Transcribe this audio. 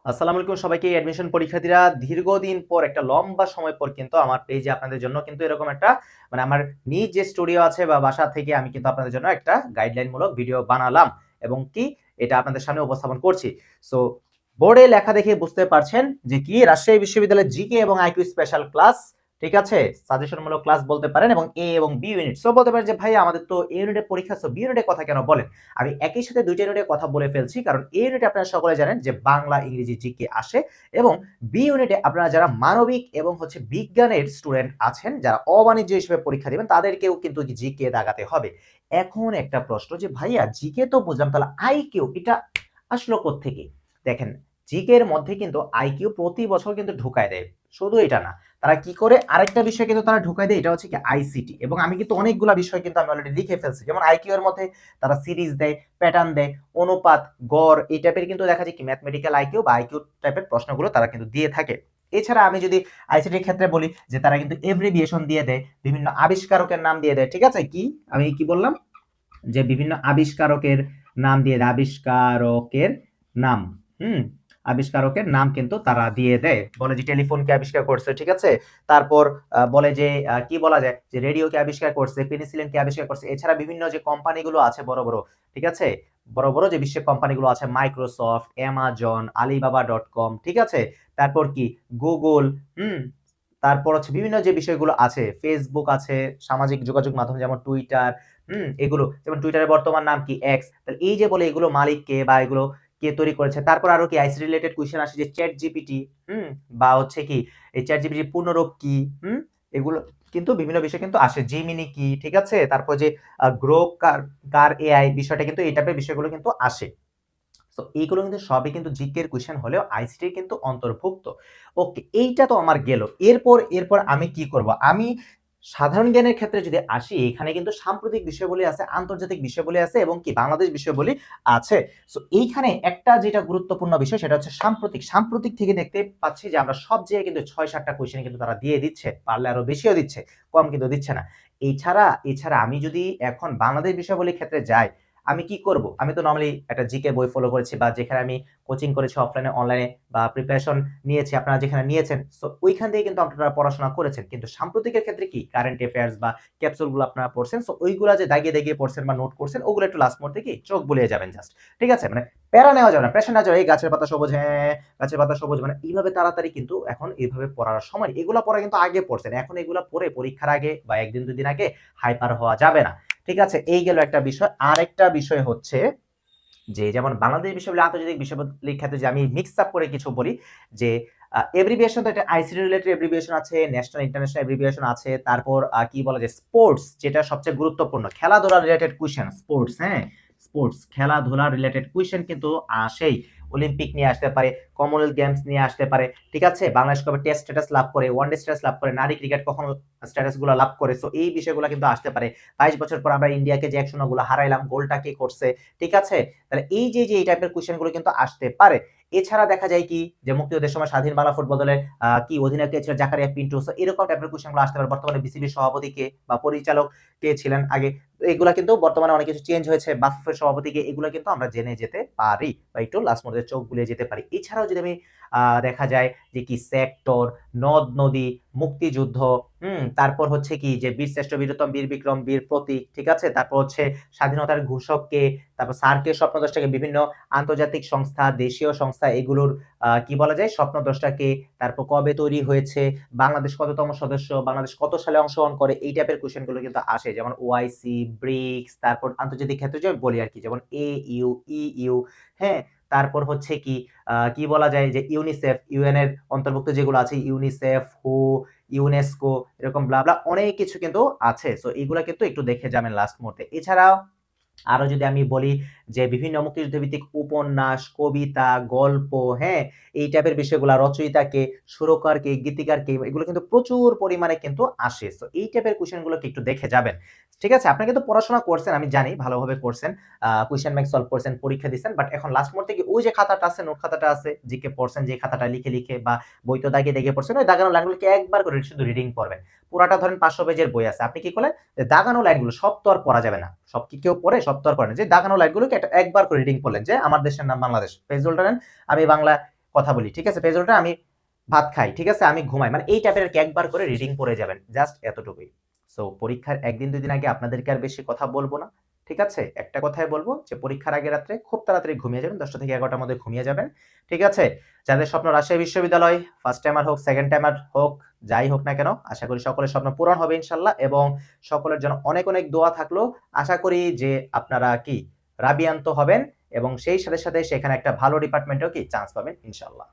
আসসালামু আলাইকুম সবাইকে। অ্যাডমিশন পরীক্ষার্থীরা দীর্ঘদিন পর একটা লম্বা সময় পর কিন্তু আমার পেজে আপনাদের জন্য কিন্তু এরকম একটা আমার নিজ যে স্টুডিও আছে বা বাসা থেকে আমি কিন্তু আপনাদের জন্য একটা গাইডলাইন মূলক ভিডিও বানালাম এবং কি এটা আপনাদের সামনে উপস্থাপন করছি। সো বোর্ডে লেখা দেখে বুঝতে পারছেন যে কি রাজশাহী বিশ্ববিদ্যালয়ের জিকে এবং আইকিউ স্পেশাল ক্লাস, ঠিক আছে, সাজেশনমূলক ক্লাস বলতে পারেন এবং এ এবং বি ইউনিট। সো বলতে পারেন যে ভাই আমাদের তো এ ইউনিটের পরীক্ষা, সো বি ইউনিটের কথা কেন বলেন? আমি একই সাথে দুইটা ইউনিটের কথা বলে ফেলছি কারণ এ ইউনিটে আপনারা সকলে জানেন যে বাংলা ইংরেজি জিকে আসে এবং বি ইউনিটে আপনারা যারা মানবিক এবং বিজ্ঞানের স্টুডেন্ট আছেন, যারা অবাণিজ্য হিসেবে পরীক্ষা দিবেন তাদেরকেও কিন্তু জিকে দাগাতে হবে। এখন একটা প্রশ্ন যে ভাইয়া জিকে তো বুঝলাম, তাহলে আইকিউ এটা আসলো কোত্থেকে? দেখেন, জিকে এর মধ্যে কিন্তু আইকিউ প্রতি বছর কিন্তু ঢুকায় দেয়। শুধু এটা না, তারা কি করে আরেকটা বিষয় কিন্তু তারা ঢুকায় দেয়, এটা হচ্ছে কি আইসিটি। এবং আমি কিন্তু অনেকগুলা বিষয় কিন্তু আমি অলরেডি লিখে ফেলছি। যেমন আইকিউ এর মধ্যে তারা সিরিজ দেয়, প্যাটার্ন দেয়, অনুপাত, গড়, এই টাইপের কিন্তু দেখা যায় কি ম্যাথমেটিক্যাল আইকিউ বা আইকিউ টাইপের প্রশ্নগুলো তারা কিন্তু দিয়ে থাকে। এছাড়া আমি যদি আইসিটির ক্ষেত্রে বলি যে তারা কিন্তু এভরিভিয়েশন দিয়ে দেয়, বিভিন্ন আবিষ্কারকের নাম দিয়ে দেয়, ঠিক আছে। কি আমি কি বললাম? যে বিভিন্ন আবিষ্কারকের নাম দিয়ে দেয়, আবিষ্কারকের নাম, হুম, আবিষ্কারকের নাম কিন্তু তারা দিয়ে দেয়। বলে যে টেলিফোন কে আবিষ্কার করছে, ঠিক আছে। তারপর বলে যে কি বলা যায় যে রেডিও কে আবিষ্কার করছে, পেনিসিলিন কে আবিষ্কার করছে। এছাড়া বিভিন্ন যে কোম্পানিগুলো আছে বড় বড়, ঠিক আছে, বড় বড় যে বিশ্বের কোম্পানিগুলো আছে, মাইক্রোসফট, অ্যামাজন, আলিবাবা.কম, ঠিক আছে, তারপর কি গুগল, হুম, তারপর হচ্ছে বিভিন্ন যে বিষয়গুলো আছে, ফেসবুক আছে, সামাজিক যোগাযোগ মাধ্যম যেমন টুইটার, এগুলো যেমন টুইটারের বর্তমান নাম কি এক্স, তাহলে এই যে বলে এগুলো মালিক কে বা এগুলো কে তৈরি করেছে। তারপর আরো কি আইসি রিলেটেড কোয়েশ্চেন আসে যে চ্যাট জিপিটি, বা হচ্ছে কি এই চ্যাট জিপিটির পূর্ণরূপ কি, এগুলো কিন্তু বিভিন্ন বিষয় কিন্তু আসে, জিমিনি কি, ঠিক আছে, তারপর যে গ্রো কার কার এআই বিষয়টা কিন্তু এই টাইপের বিষয়গুলো কিন্তু আসে। তো এইগুলো কিন্তু সবই কিন্তু জিকে এর কোয়েশ্চেন হলেও আইসিটি কিন্তু অন্তর্ভুক্ত। ওকে, এইটা তো আমার গেল। এরপর আমি কি করব? আমি সাধারণ জ্ঞানের ক্ষেত্রে যদি আসি, এখানে কিন্তু সাম্প্রতিক বিষয়গুলি আছে, আন্তর্জাতিক বিষয়গুলি আছে এবং কি বাংলাদেশ বিষয়গুলি আছে। সো এইখানে একটা যেটা গুরুত্বপূর্ণ বিষয় সেটা হচ্ছে সাম্প্রতিক থেকে দেখতে পাচ্ছি যে আমরা সব জায়গায় কিন্তু 6-7টা কোয়েশ্চেন কিন্তু তারা দিয়ে দিচ্ছে, পারলে আরো বেশিও দিচ্ছে, কম কিন্তু দিচ্ছে না। এছাড়া আমি যদি এখন বাংলাদেশ বিষয়াবলীর ক্ষেত্রে যাই, আমি কি করব? আমি তো নরমালি একটা জিকে বই ফলো করেছি বা যেখানে আমি কোচিং করেছি অফলাইনে, অনলাইনে বা প্রিপারেশন নিয়েছি, আপনারা যেখানে নিয়েছেন। সো ওইখান থেকে কিন্তু আপনারা পড়াশোনা করেছেন। কিন্তু সাম্প্রতিকের ক্ষেত্রে কি কারেন্ট অ্যাফেয়ার্স বা ক্যাপসুল গুলো আপনারা পড়ছেন। সো ওইগুলা যে দাগিয়ে পড়ছেন বা নোট করছেন, ওগুলো একটু লাস্ট মুহূর্তে কি চোখ বুলিয়ে যাবেন জাস্ট। ঠিক আছে? প্যারা নেওয়া যাবে না, প্রেশার নেওয়া যাবে। এই গাছের পাতা সবুজ, হ্যাঁ, গাছের পাতা সবুজ, এইভাবে তাড়াতাড়ি কিন্তু এখন এইভাবে পড়ার সময়। এগুলা পড়া কিন্তু আগে পড়ছেন। এখন এগুলা পড়ে পরীক্ষার আগে বা ১ দিন ২ দিন আগে হাইপার হওয়া যাবে না। ঠিক আছে? এই গেল একটা বিষয়। আরেকটা বিষয় হচ্ছে যে যেমন বাংলাদেশ বিশ্ববিদ্যালয়, আন্তর্জাতিক বিশ্ববিদ্যালয়ের ক্ষেত্রে যে আমি মিক্স আপ করে কিছু বলি যে এব্রিভিয়েশন তো এটা আইসিটি রিলেটেড এব্রিভিয়েশন আছে, ন্যাশনাল ইন্টারন্যাশনাল এব্রিভিয়েশন আছে, তারপর কি বলা যায় স্পোর্টস, যেটা সবচেয়ে গুরুত্বপূর্ণ, খেলাধুলা রিলেটেড কোয়েশ্চেন, স্পোর্টস, হ্যাঁ, স্পোর্টস খেলাধুলা রিলেটেড কোয়েশ্চেন কিন্তু আসেই। অলিম্পিক নিয়ে আসতে পারে, কমনওয়েলথ গেমস নিয়ে আসতে পারে, ঠিক আছে, বাংলাদেশ কবে টেস্ট স্ট্যাটাস লাভ করে, ওয়ানডে স্ট্যাটাস লাভ করে, নারী ক্রিকেট কখন স্ট্যাটাস গুলো লাভ করে। সো এই বিষয়গুলো কিন্তু আসতে পারে। 22 বছর পর আমরা ইন্ডিয়াকে যে 1-0 গোলে হারাইলাম, গোলটা কে করছে, ঠিক আছে। তাহলে এই যে এই টাইপের কোয়েশ্চেন গুলো কিন্তু আসতে পারে। এছাড়া দেখা যায় কি যে মুক্তিযুদ্ধের সময় স্বাধীন বাংলা ফুটবল দলের কি অধিনায়ক কে ছিল? জাকারিয়া পিন্টু। সো এরকম টাইপের কোয়েশ্চেন গুলো আসতে পারে। বর্তমানে বিসিবির সভাপতি কে বা পরিচালক কে ছিলেন আগে? এগুলা কিন্তু বর্তমানে অনেক কিছু চেঞ্জ হয়েছে। বাফুফের সভাপতি কে, এগুলো কিন্তু আমরা জেনে যেতে পারি বা একটু লাস্ট মুহূর্তে চোখ বুলিয়ে যেতে পারি। এছাড়াও যদি আমি দেখা যায় যে কি সেক্টর, নদ-নদী, মুক্তিযুদ্ধ, তারপর হচ্ছে কি যে বীরশ্রেষ্ঠ, বীরোত্তম, বীর বিক্রম, বীর প্রতীক, ঠিক আছে? তারপর হচ্ছে স্বাধীনতার ঘোষক কে, তারপর স্যারকে স্বপ্নদ্রষ্টাকে, বিভিন্ন আন্তর্জাতিক সংস্থা, দেশীয় সংস্থা, এগুলোর কি বলা যায় স্বপ্নদ্রষ্টাকে, তারপর কবে তৈরি হয়েছে, বাংলাদেশ কততম সদস্য, বাংলাদেশ কত সালে অংশগ্রহণ করে, এই টাইপের কোয়েশ্চেন গুলো কিন্তু আসে। যেমন ওআইসি, ব্রিক্স, তারপর আন্তর্জাতিক ক্ষেত্রে যে বলি আরকি, যেমন এইউ, ইইউ, হ্যাঁ? তারপর হচ্ছে কি বলা যায় যে ইউনিসেফ, ইউএন এর অন্তর্ভুক্ত যেগুলো আছে, ইউনিসেফ, হু, ইউনেস্কো, এরকম ব্লা ব্লা অনেক কিছু কিন্তু আছে। সো এগুলা কিন্তু একটু দেখে যাবেন লাস্ট মুহূর্তে। এছাড়াও আরো যদি আমি বলি যে বিভিন্ন মুক্তিযুদ্ধ ভিত্তিক উপন্যাস, কবিতা, গল্প, হ্যাঁ, এই টাইপের বিষয়গুলা, রচয়িতাকে, সুরকারকে, গীতিকারকে, এগুলো কিন্তু প্রচুর পরিমাণে কিন্তু আসে। সো এই টাইপের কোয়েশ্চেন গুলোকে একটু দেখে যাবেন। ঠিক আছে? আপনি কিন্তু পড়াশোনা করছেন, আমি জানি ভালোভাবে করছেন। কোয়েশ্চেন ব্যাংক সলভ করছেন, পরীক্ষা দিচ্ছেন। বাট এখন লাস্ট মুহূর্তে কি ওই যে খাতাটা আছে, নোট খাতাটা আছে, জিকে পড়ছেন, যে খাতাটা লিখে বা বই তো দাগিয়ে পড়ছেন, ওই দাগানো লাইনগুলোকে একবার করে শুধু রিডিং করবেন। পুরাটা ধরেন 500 পেজের বই আছে। আপনি কি করলেন? দাগানো লাইনগুলো সব তো আর পড়া যাবে না। সব কি কেউ পড়ে? সব তো আর পড়ে না। যে দাগানো লাইনগুলোকে একবার করে রিডিং করলেন যে আমার দেশের নাম বাংলাদেশ। পেজ উল্টালেন, আমি বাংলা কথা বলি, ঠিক আছে? পেজ উল্টা আমি ভাত খাই, ঠিক আছে? আমি ঘুমাই, মানে এই টাইপের আর কি একবার করে রিডিং পড়ে যাবেন, জাস্ট এতটুকুই। সো পরীক্ষার একদিন দুই দিন আগে আপনাদেরকে আর বেশি কথা বলবো না, ঠিক আছে? একটা কথাই বলবো যে পরীক্ষার আগে রাত্রে খুব তাড়াতাড়ি ঘুমিয়ে যাবেন, 10টা থেকে 11টার মধ্যে ঘুমিয়ে যাবেন, ঠিক আছে? যাদের স্বপ্ন রাজশাহী বিশ্ববিদ্যালয়, ফার্স্ট টাইমার হোক, সেকেন্ড টাইমার হোক, যাই হোক না কেন, আশা করি সকলের স্বপ্ন পূরণ হবে ইনশাল্লাহ, এবং সকলের জন্য অনেক অনেক দোয়া থাকলো। আশা করি যে আপনারা কি রাবিয়ান্ত হবেন এবং সেই সাথে সাথে সেখানে একটা ভালো ডিপার্টমেন্টেও কি চান্স পাবেন ইনশাল্লাহ।